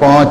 5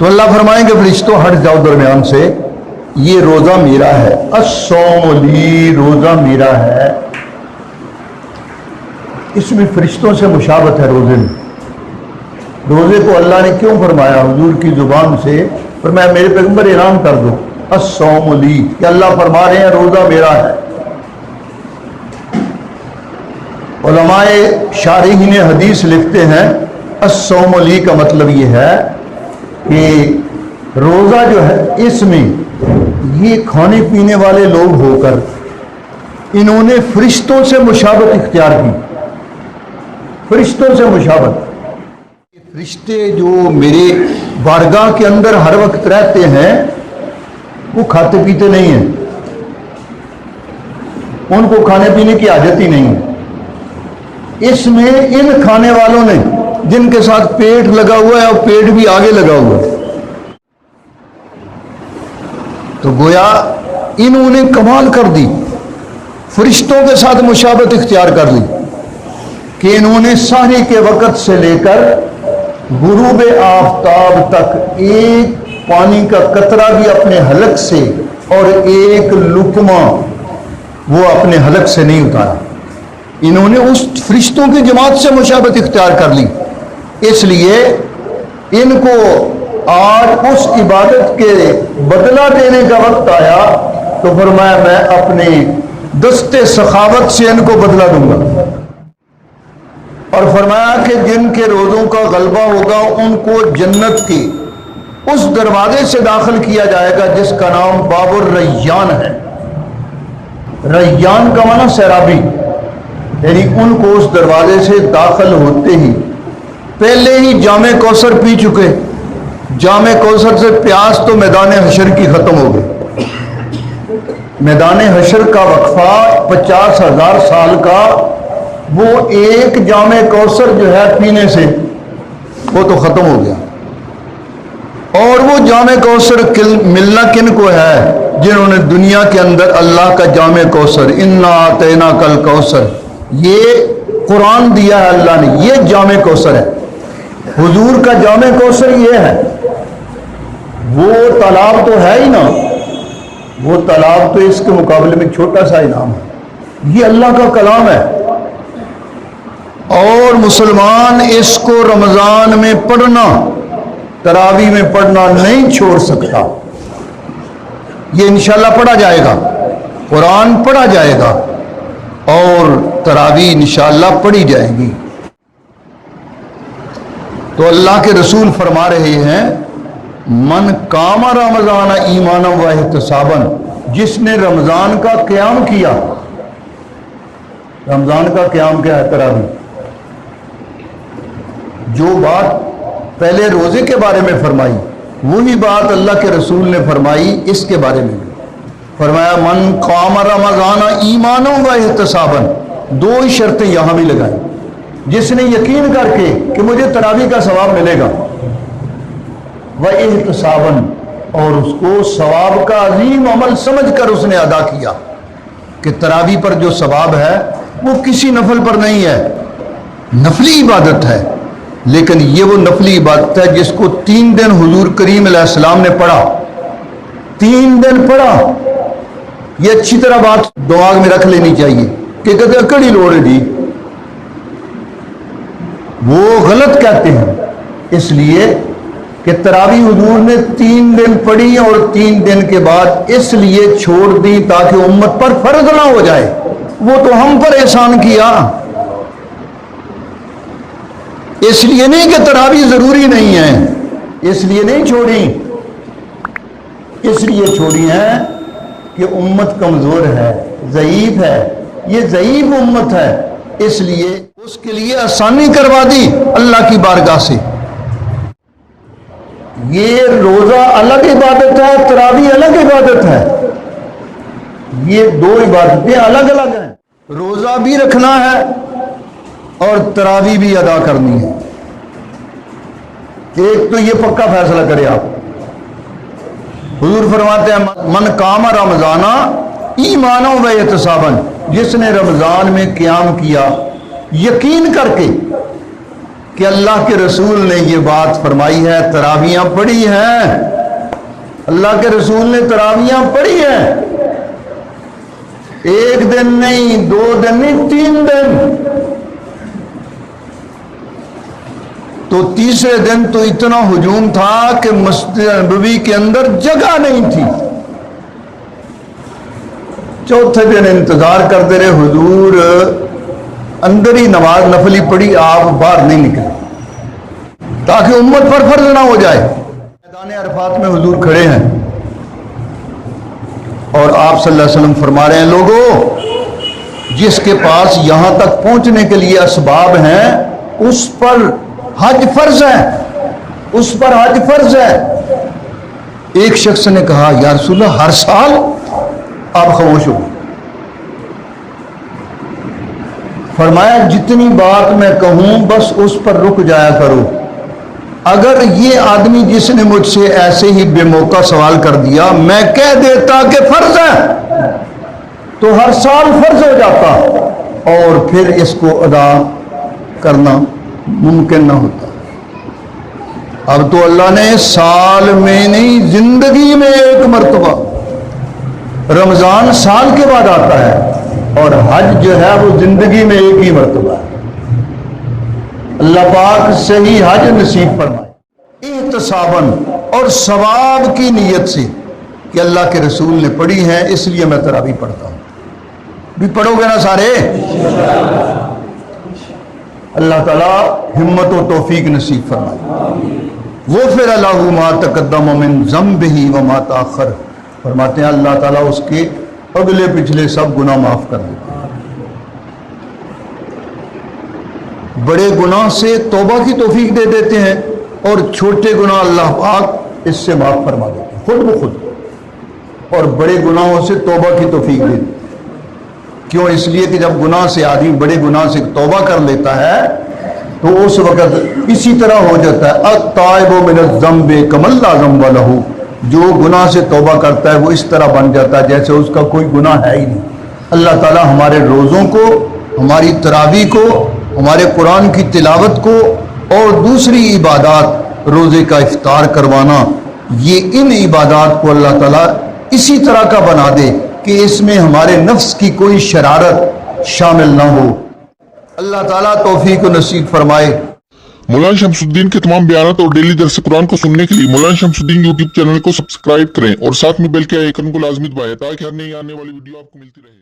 تو اللہ فرمائیں گے فرشتوں ہٹ جاؤ درمیان سے، یہ روزہ میرا ہے، الصوم لی، روزہ میرا ہے۔ اس میں فرشتوں سے مشابہت ہے روزے میں۔ روزے کو اللہ نے کیوں فرمایا؟ حضور کی زبان سے فرمایا میرے پیغمبر اعلان کر دو الصوم لی، کہ اللہ فرما رہے ہیں روزہ میرا ہے۔ علماء شارحین حدیث لکھتے ہیں الصوم لی کا مطلب یہ ہے کہ روزہ جو ہے اس میں یہ کھانے پینے والے لوگ ہو کر انہوں نے فرشتوں سے مشابہت اختیار کی، فرشتوں سے مشابہت۔ فرشتے جو میرے بارگاہ کے اندر ہر وقت رہتے ہیں وہ کھاتے پیتے نہیں ہیں، ان کو کھانے پینے کی عادت ہی نہیں ہے۔ اس میں ان کھانے والوں نے جن کے ساتھ پیٹ لگا ہوا ہے اور پیٹ بھی آگے لگا ہوا ہے، تو گویا انہوں نے کمال کر دی، فرشتوں کے ساتھ مشابہت اختیار کر لی کہ انہوں نے سحری کے وقت سے لے کر غروب آفتاب تک ایک پانی کا قطرہ بھی اپنے حلق سے اور ایک لقمہ وہ اپنے حلق سے نہیں اتارا۔ انہوں نے اس فرشتوں کی جماعت سے مشابہت اختیار کر لی، اس لیے ان کو آج اس عبادت کے بدلہ دینے کا وقت آیا تو فرمایا میں اپنے دستے سخاوت سے ان کو بدلہ دوں گا، اور فرمایا کہ جن کے روزوں کا غلبہ ہوگا ان کو جنت کی اس دروازے سے داخل کیا جائے گا جس کا نام باب الریان ہے۔ ریان کا معنی سیرابی، یعنی ان کو اس دروازے سے داخل ہوتے ہی پہلے ہی جام کوثر پی چکے، جام کوثر سے پیاس تو میدان حشر کی ختم ہو گئی۔ میدان حشر کا وقفہ 50,000 سال کا، وہ ایک جام کوثر جو ہے پینے سے وہ تو ختم ہو گیا۔ اور وہ جام کوثر ملنا کن کو ہے؟ جنہوں نے دنیا کے اندر اللہ کا جام کوثر انا اعطیناک الکوثر، یہ قرآن دیا ہے اللہ نے، یہ جام کوثر ہے۔ حضور کا جام کوثر یہ ہے، وہ تالاب تو ہے ہی نا، وہ تالاب تو اس کے مقابلے میں چھوٹا سا انعام ہے، یہ اللہ کا کلام ہے، اور مسلمان اس کو رمضان میں پڑھنا، تراویح میں پڑھنا نہیں چھوڑ سکتا۔ یہ انشاءاللہ پڑھا جائے گا، قرآن پڑھا جائے گا اور تراویح انشاءاللہ پڑھی جائے گی۔ تو اللہ کے رسول فرما رہے ہیں من قام رمضان ایمانا و احتسابا، جس نے رمضان کا قیام کیا۔ رمضان کا قیام کیا ہے؟ تراویح۔ جو بات پہلے روزے کے بارے میں فرمائی وہی بات اللہ کے رسول نے فرمائی اس کے بارے میں بھی فرمایا من قام رمضان ایمانا و احتسابا، دو ہی شرطیں یہاں بھی لگائیں، جس نے یقین کر کے کہ مجھے تراویح کا ثواب ملے گا، و احتسابا، اور اس کو ثواب کا عظیم عمل سمجھ کر اس نے ادا کیا کہ تراویح پر جو ثواب ہے وہ کسی نفل پر نہیں ہے، نفلی عبادت ہے، لیکن یہ وہ نفلی عبادت ہے جس کو 3 دن حضور کریم علیہ السلام نے پڑھا، 3 دن پڑھا۔ یہ اچھی طرح بات دماغ میں رکھ لینی چاہیے کہ کہتے ہیں کڑی لوڑ ہے جی، وہ غلط کہتے ہیں، اس لیے کہ تراویح حضور نے 3 دن پڑھی اور 3 دن کے بعد اس لیے چھوڑ دی تاکہ امت پر فرض نہ ہو جائے، وہ تو ہم پر احسان کیا، اس لیے نہیں کہ تراویح ضروری نہیں ہے، اس لیے نہیں چھوڑی، اس لیے چھوڑی ہیں کہ امت کمزور ہے، ضعیف ہے، یہ ضعیف امت ہے، اس لیے اس کے لیے آسانی کروا دی اللہ کی بارگاہ سے۔ یہ روزہ الگ عبادت ہے، تراویح الگ عبادت ہے، یہ 2 عبادتیں الگ الگ ہیں۔ روزہ بھی رکھنا ہے اور تراویح بھی ادا کرنی ہے۔ ایک تو یہ پکا فیصلہ کرے آپ، حضور فرماتے ہیں من قام رمضان ایمانا و احتسابا، جس نے رمضان میں قیام کیا یقین کر کے کہ اللہ کے رسول نے یہ بات فرمائی ہے، تراویحاں پڑھی ہیں، اللہ کے رسول نے تراویحاں پڑھی ہیں، ایک دن نہیں، 2 دن نہیں، 3 دن۔ تو تیسرے دن تو اتنا ہجوم تھا کہ مسجد نبوی کے اندر جگہ نہیں تھی۔ چوتھے دن انتظار کرتے رہے، حضور اندر ہی نماز نفلی پڑھی، آپ باہر نہیں نکلے تاکہ امت پر فرض نہ ہو جائے۔ میدان عرفات میں حضور کھڑے ہیں اور آپ صلی اللہ علیہ وسلم فرما رہے ہیں، لوگوں جس کے پاس یہاں تک پہنچنے کے لیے اسباب ہیں اس پر حج فرض ہے، اس پر حج فرض ہے۔ ایک شخص نے کہا یا رسول اللہ ہر سال؟ آپ خاموش ہو گئے۔ فرمایا جتنی بات میں کہوں بس اس پر رک جایا کرو، اگر یہ آدمی جس نے مجھ سے ایسے ہی بے موقع سوال کر دیا میں کہہ دیتا کہ فرض ہے تو ہر سال فرض ہو جاتا اور پھر اس کو ادا کرنا ممکن نہ ہوتا۔ اب تو اللہ نے سال میں نہیں، زندگی میں ایک مرتبہ، رمضان سال کے بعد آتا ہے اور حج جو ہے وہ زندگی میں ایک ہی مرتبہ ہے۔ اللہ پاک صحیح حج نصیب فرمائے، احتساباً اور ثواب کی نیت سے کہ اللہ کے رسول نے پڑھی ہے اس لیے میں تراویح پڑھتا ہوں۔ بھی پڑھو گے نا سارے؟ اللہ تعالیٰ ہمت و توفیق نصیب فرمائے۔ غفر لہ ما تقدم من ذنبہ وما تاخر، فرماتے ہیں اللہ تعالیٰ اس کے اگلے پچھلے سب گناہ معاف کر دیتے ہیں۔ بڑے گناہ سے توبہ کی توفیق دے دیتے ہیں اور چھوٹے گناہ اللہ پاک اس سے معاف فرما دیتے ہیں خود بخود، اور بڑے گناہوں سے توبہ کی توفیق دے دیتے ہیں۔ کیوں؟ اس لیے کہ جب گناہ سے آدمی بڑے گناہ سے توبہ کر لیتا ہے تو اس وقت اسی طرح ہو جاتا ہے التائب من الذنب کمن لا ذنب لہ، جو گناہ سے توبہ کرتا ہے وہ اس طرح بن جاتا ہے جیسے اس کا کوئی گناہ ہے ہی نہیں۔ اللہ تعالیٰ ہمارے روزوں کو، ہماری تراویح کو، ہمارے قرآن کی تلاوت کو اور دوسری عبادات، روزے کا افطار کروانا، یہ ان عبادات کو اللہ تعالیٰ اسی طرح کا بنا دے کہ اس میں ہمارے نفس کی کوئی شرارت شامل نہ ہو۔ اللہ تعالیٰ توفیق و نصیب فرمائے۔ مولانا شمس الدین کے تمام بیانات اور ڈیلی درس قرآن کو سننے کے لیے مولانا شمس الدین یوٹیوب چینل کو سبسکرائب کریں اور ساتھ میں بیل کے آئیکن کو لازمی دبائیں تاکہ ہر نئی آنے والی ویڈیو آپ کو ملتی رہے۔